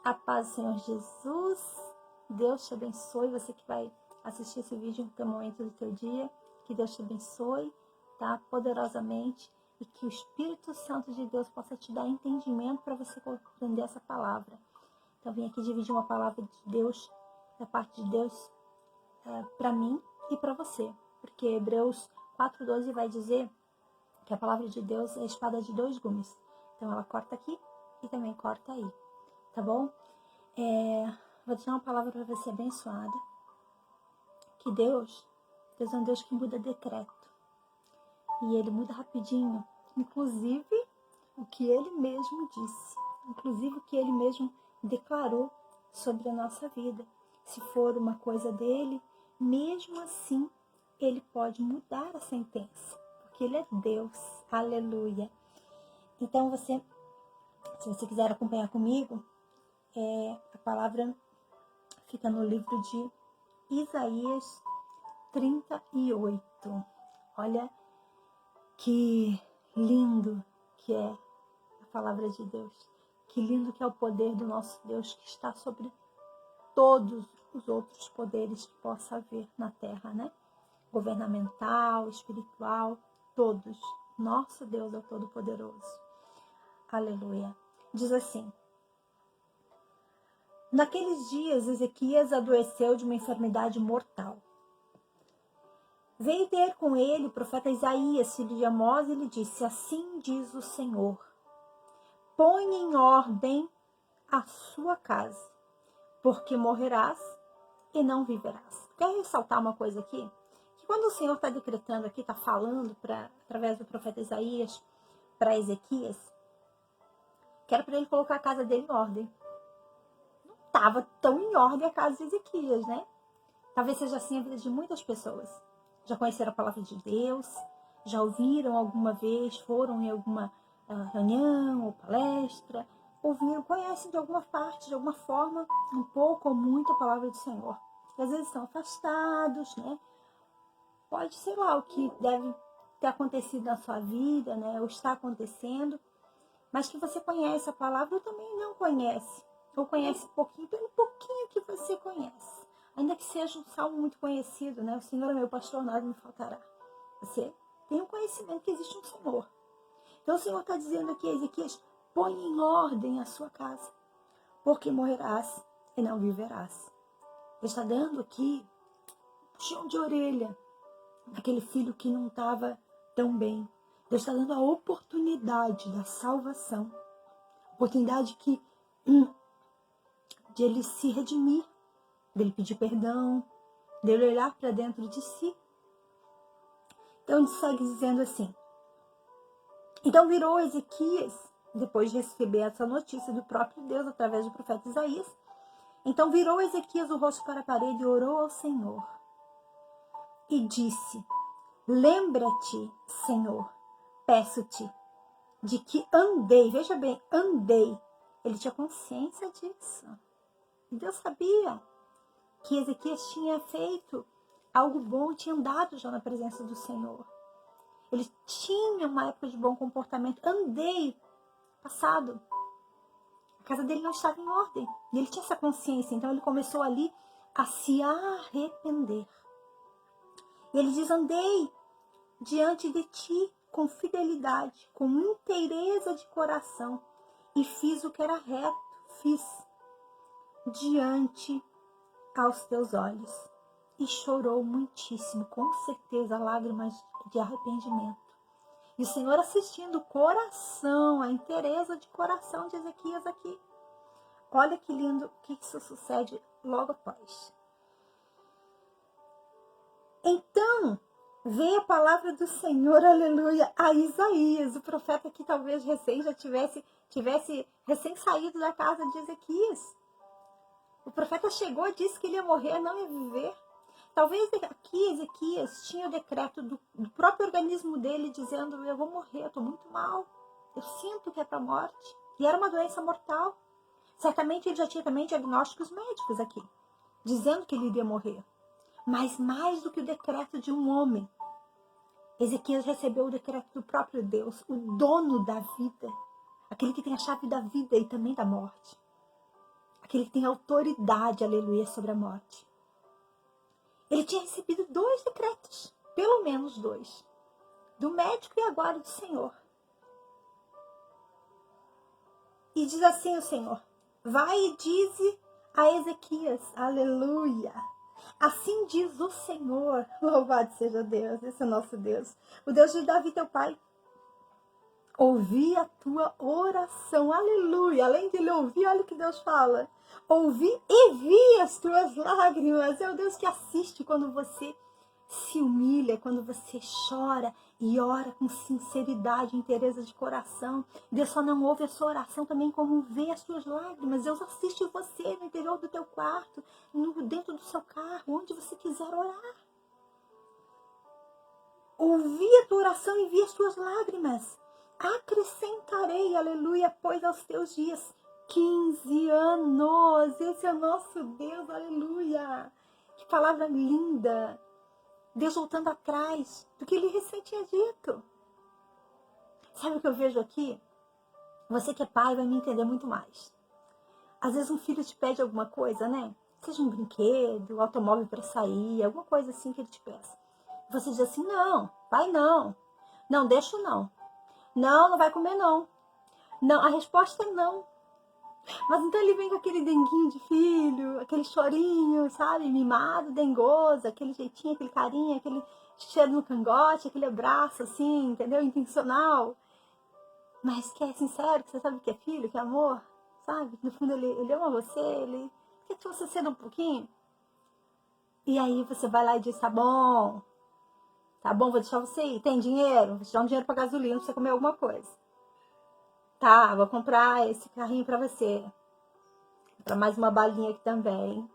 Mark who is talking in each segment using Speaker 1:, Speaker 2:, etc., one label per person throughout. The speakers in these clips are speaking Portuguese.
Speaker 1: A paz do Senhor Jesus. Deus te abençoe. Você que vai assistir esse vídeo no teu momento do teu dia. Que Deus te abençoe, tá? Poderosamente. E que o Espírito Santo de Deus possa te dar entendimento para você compreender essa palavra. Então, vim aqui dividir uma palavra de Deus, da parte de Deus, para mim e para você. Porque Hebreus 4:12 vai dizer que a palavra de Deus é a espada de dois gumes. Então, ela corta aqui e também corta aí. Tá bom? Vou deixar uma palavra para você abençoada. Que Deus é um Deus que muda decreto. E Ele muda rapidinho. Inclusive, o que Ele mesmo disse. Inclusive, o que Ele mesmo declarou sobre a nossa vida. Se for uma coisa dEle, mesmo assim, Ele pode mudar a sentença. Porque Ele é Deus. Aleluia. Então, se você quiser acompanhar comigo, a palavra fica no livro de Isaías 38. Olha que lindo que é a palavra de Deus. Que lindo que é o poder do nosso Deus, que está sobre todos os outros poderes que possa haver na terra, né? Governamental, espiritual, todos. Nosso Deus é o Todo-Poderoso. Aleluia. Diz assim: naqueles dias, Ezequias adoeceu de uma enfermidade mortal. Veio ter com ele o profeta Isaías, filho de Amós, e lhe disse: assim diz o Senhor, põe em ordem a sua casa, porque morrerás e não viverás. Quero ressaltar uma coisa aqui, que quando o Senhor está decretando aqui, está falando através do profeta Isaías para Ezequias, que era para ele colocar a casa dele em ordem. Não estava tão em ordem a casa de Ezequias, né? Talvez seja assim a vida de muitas pessoas. Já conheceram a palavra de Deus, já ouviram alguma vez, foram em alguma reunião ou palestra, ouviram, conhecem de alguma parte, de alguma forma, um pouco ou muito a palavra do Senhor. E às vezes estão afastados, né? Pode ser lá o que deve ter acontecido na sua vida, né? Ou está acontecendo, mas que você conhece a palavra ou também não conhece, ou conhece pouquinho, pelo pouquinho que você conhece. Ainda que seja um salmo muito conhecido, né? O Senhor é meu pastor, nada me faltará. Você tem um conhecimento que existe um Senhor. Então o Senhor está dizendo aqui a Ezequias: põe em ordem a sua casa, porque morrerás e não viverás. Ele está dando aqui puxão de orelha daquele filho que não estava tão bem. Deus está dando a oportunidade da salvação. Oportunidade de ele se redimir, dele pedir perdão, dele olhar para dentro de si. Então ele segue dizendo assim: então virou Ezequias, depois de receber essa notícia do próprio Deus através do profeta Isaías, então virou Ezequias o rosto para a parede e orou ao Senhor e disse: lembra-te, Senhor, peço-te, de que andei, veja bem, andei. Ele tinha consciência disso. Deus sabia que Ezequias tinha feito algo bom, tinha andado já na presença do Senhor. Ele tinha uma época de bom comportamento. Andei, passado. A casa dele não estava em ordem. E ele tinha essa consciência. Então ele começou ali a se arrepender. E ele diz: andei diante de ti com fidelidade, com inteireza de coração. E fiz o que era reto. Fiz diante aos teus olhos. E chorou muitíssimo, com certeza, lágrimas de arrependimento. E o Senhor assistindo o coração, a inteireza de coração de Ezequias aqui. Olha que lindo que isso sucede logo após. Então, veio a palavra do Senhor, aleluia, a Isaías, o profeta que talvez já tivesse recém saído da casa de Ezequias. O profeta chegou e disse que ele ia morrer, não ia viver. Talvez aqui Ezequias tinha o decreto do próprio organismo dele dizendo: eu vou morrer, eu estou muito mal, eu sinto que é para a morte. E era uma doença mortal. Certamente ele já tinha também diagnósticos médicos aqui, dizendo que ele iria morrer. Mas mais do que o decreto de um homem, Ezequias recebeu o decreto do próprio Deus, o dono da vida, aquele que tem a chave da vida e também da morte. porque ele tem autoridade, aleluia, sobre a morte. Ele tinha recebido 2 decretos, pelo menos 2, do médico e agora do Senhor. E diz assim o Senhor: vai e dize a Ezequias, aleluia. Assim diz o Senhor, louvado seja Deus, esse é o nosso Deus, o Deus de Davi teu pai. Ouvi a tua oração, aleluia. Além de ele ouvir, olha o que Deus fala. Ouvi e vi as tuas lágrimas. É o Deus que assiste quando você se humilha, quando você chora e ora com sinceridade, inteireza de coração. Deus só não ouve a sua oração também como vê as suas lágrimas. Deus assiste você no interior do teu quarto, dentro do seu carro, onde você quiser orar. Ouvi a tua oração e vi as tuas lágrimas. Acrescentarei, aleluia, pois aos teus dias 15 anos. Esse é o nosso Deus, aleluia. Que palavra linda. Deus voltando atrás do que ele recém tinha dito. Sabe o que eu vejo aqui? Você que é pai vai me entender muito mais. Às vezes um filho te pede alguma coisa, né? Seja um brinquedo, um automóvel para sair, alguma coisa assim que ele te peça. Você diz assim, não, pai não. Não, deixa não. Não, não vai comer não. Não, a resposta é não. Mas então ele vem com aquele denguinho de filho, aquele chorinho, sabe? Mimado, dengoso, aquele jeitinho, aquele carinho, aquele cheiro no cangote, aquele abraço assim, entendeu? Intencional. Mas que é sincero, que você sabe que é filho, que é amor, sabe? No fundo ele ama você, ele quer que você ceda um pouquinho. E aí você vai lá e diz, tá bom, vou deixar você ir. Tem dinheiro? Vou te dar um dinheiro pra gasolina pra você comer alguma coisa. Tá, vou comprar esse carrinho pra você. Para mais uma balinha aqui também.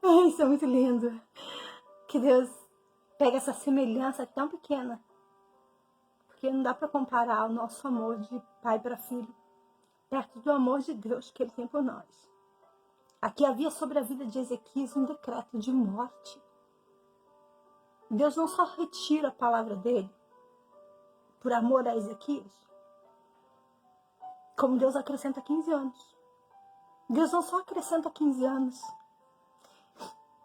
Speaker 1: Ai, isso é muito lindo. Que Deus pega essa semelhança tão pequena. Porque não dá para comparar o nosso amor de pai para filho perto do amor de Deus que ele tem por nós. Aqui havia sobre a vida de Ezequias um decreto de morte. Deus não só retira a palavra dele por amor a Ezequias, como Deus acrescenta 15 anos. Deus não só acrescenta 15 anos.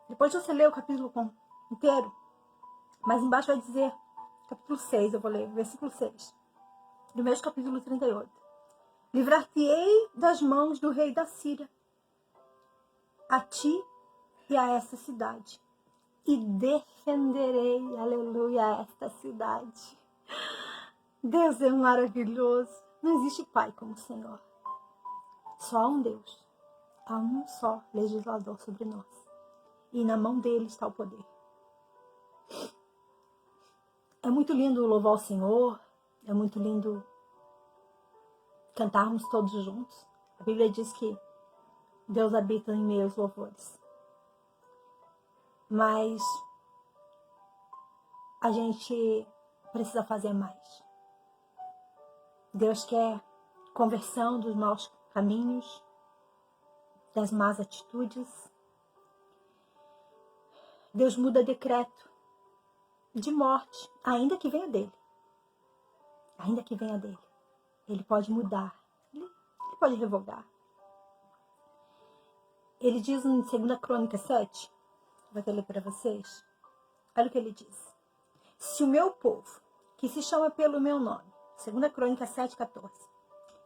Speaker 1: Depois de você ler o capítulo inteiro, mas embaixo vai dizer, capítulo 6, eu vou ler, versículo 6, do mesmo capítulo 38. Livrar-te-ei das mãos do rei da Síria, a ti e a esta cidade, e defenderei, aleluia, esta cidade. Deus é maravilhoso. Não existe pai como o Senhor. Só há um Deus. Há um só legislador sobre nós. E na mão dele está o poder. É muito lindo louvar o Senhor. É muito lindo cantarmos todos juntos. A Bíblia diz que Deus habita em meus louvores. Mas a gente precisa fazer mais. Deus quer conversão dos maus caminhos, das más atitudes. Deus muda decreto de morte, ainda que venha dele. Ainda que venha dele. Ele pode mudar. Ele pode revogar. Ele diz em 2 Crônicas 7, vou até ler para vocês. Olha o que ele diz. Se o meu povo, que se chama pelo meu nome, 2 Crônicas 7, 14.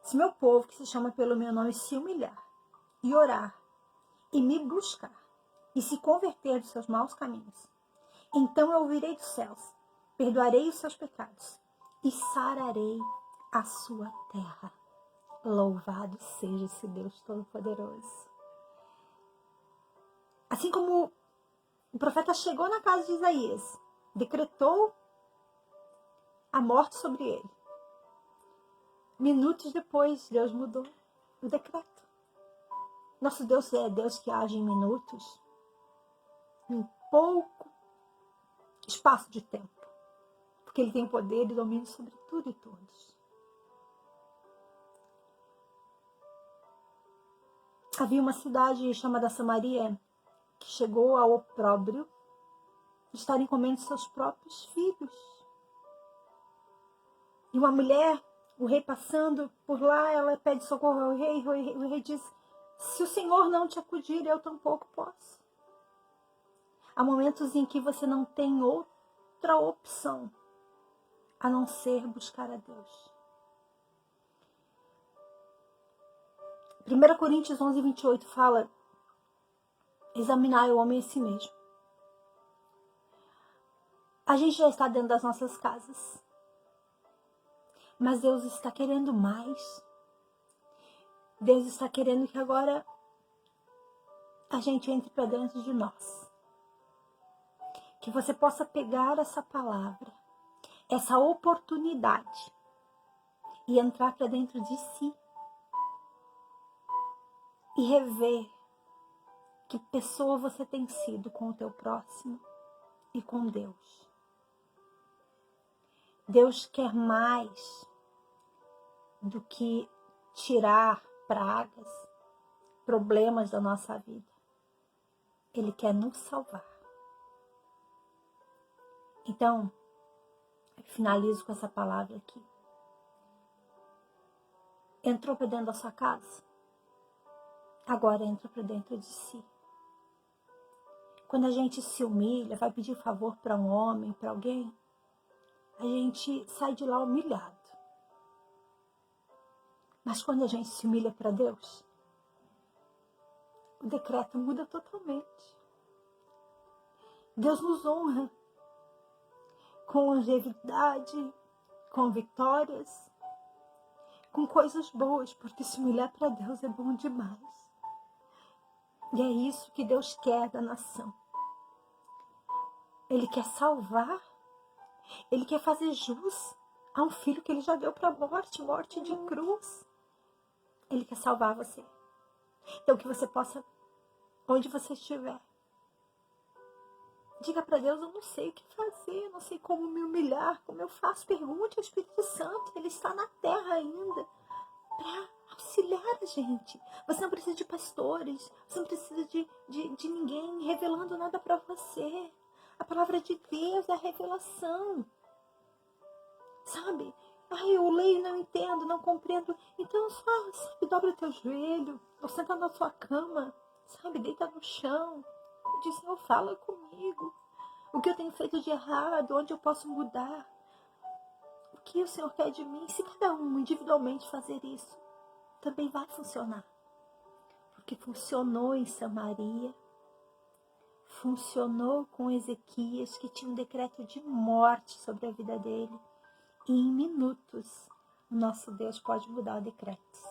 Speaker 1: Se o meu povo, que se chama pelo meu nome, se humilhar e orar e me buscar e se converter dos seus maus caminhos, então eu ouvirei dos céus, perdoarei os seus pecados e sararei a sua terra. Louvado seja esse Deus Todo-Poderoso. Assim como o profeta chegou na casa de Isaías, decretou a morte sobre ele. Minutos depois, Deus mudou o decreto. Nosso Deus é Deus que age em minutos, em pouco espaço de tempo. Porque ele tem poder e domínio sobre tudo e todos. Havia uma cidade chamada Samaria que chegou ao opróbrio de estarem comendo seus próprios filhos. E uma mulher, o rei passando por lá, ela pede socorro ao rei, o rei diz, Se o Senhor não te acudir, eu tampouco posso. Há momentos em que você não tem outra opção a não ser buscar a Deus. 1 Coríntios 11, 28 fala: examinar o homem a si mesmo. A gente já está dentro das nossas casas, mas Deus está querendo mais. Deus está querendo que agora a gente entre para dentro de nós. Que você possa pegar essa palavra, essa oportunidade e entrar para dentro de si e rever que pessoa você tem sido com o teu próximo e com Deus. Deus quer mais do que tirar pragas, problemas da nossa vida. Ele quer nos salvar. Então, eu finalizo com essa palavra aqui. Entrou para dentro da sua casa? Agora entra para dentro de si. Quando a gente se humilha, vai pedir favor para um homem, para alguém, a gente sai de lá humilhado. Mas quando a gente se humilha para Deus, o decreto muda totalmente. Deus nos honra com longevidade, com vitórias, com coisas boas, porque se humilhar para Deus é bom demais. E é isso que Deus quer da nação. Ele quer salvar, Ele quer fazer jus a um filho que Ele já deu para a morte de cruz. Ele quer salvar você. Então que você possa, onde você estiver, diga para Deus: eu não sei o que fazer, eu não sei como me humilhar, como eu faço. Pergunte ao Espírito Santo, Ele está na terra ainda para auxiliar a gente. Você não precisa de pastores, você não precisa de ninguém revelando nada para você. A palavra de Deus é a revelação. Sabe? Ai, eu leio e não entendo, não compreendo. Então só, sabe, dobra o teu joelho, ou senta na sua cama, sabe, deita no chão. E diz: Senhor, fala comigo. O que eu tenho feito de errado, onde eu posso mudar. O que o Senhor quer de mim? Se cada um individualmente fazer isso, também vai funcionar. Porque funcionou em Samaria, funcionou com Ezequias, que tinha um decreto de morte sobre a vida dele. E em minutos, o nosso Deus pode mudar decretos.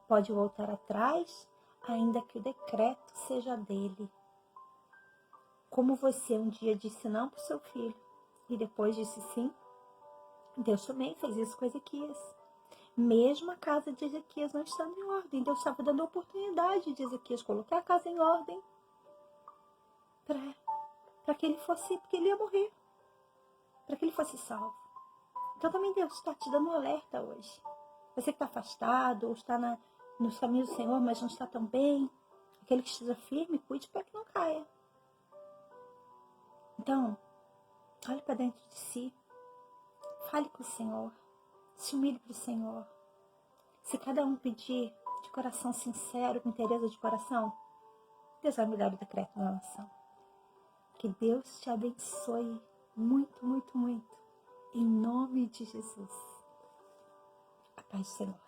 Speaker 1: Pode voltar atrás, ainda que o decreto seja dele. Como você um dia disse não para o seu filho e depois disse sim, Deus também fez isso com Ezequias. Mesmo a casa de Ezequias não estando em ordem, Deus estava dando a oportunidade de Ezequias colocar a casa em ordem para que ele fosse, porque ele ia morrer, para que ele fosse salvo. Então também Deus está te dando um alerta hoje. Você que está afastado, ou está nos caminhos do Senhor, mas não está tão bem, aquele que esteja firme, cuide para que não caia. Então, olhe para dentro de si, fale com o Senhor, se humilhe para o Senhor. Se cada um pedir de coração sincero, com interesse de coração, Deus vai mudar o decreto da nação. Que Deus te abençoe muito, muito, muito. Em nome de Jesus. A paz do Senhor.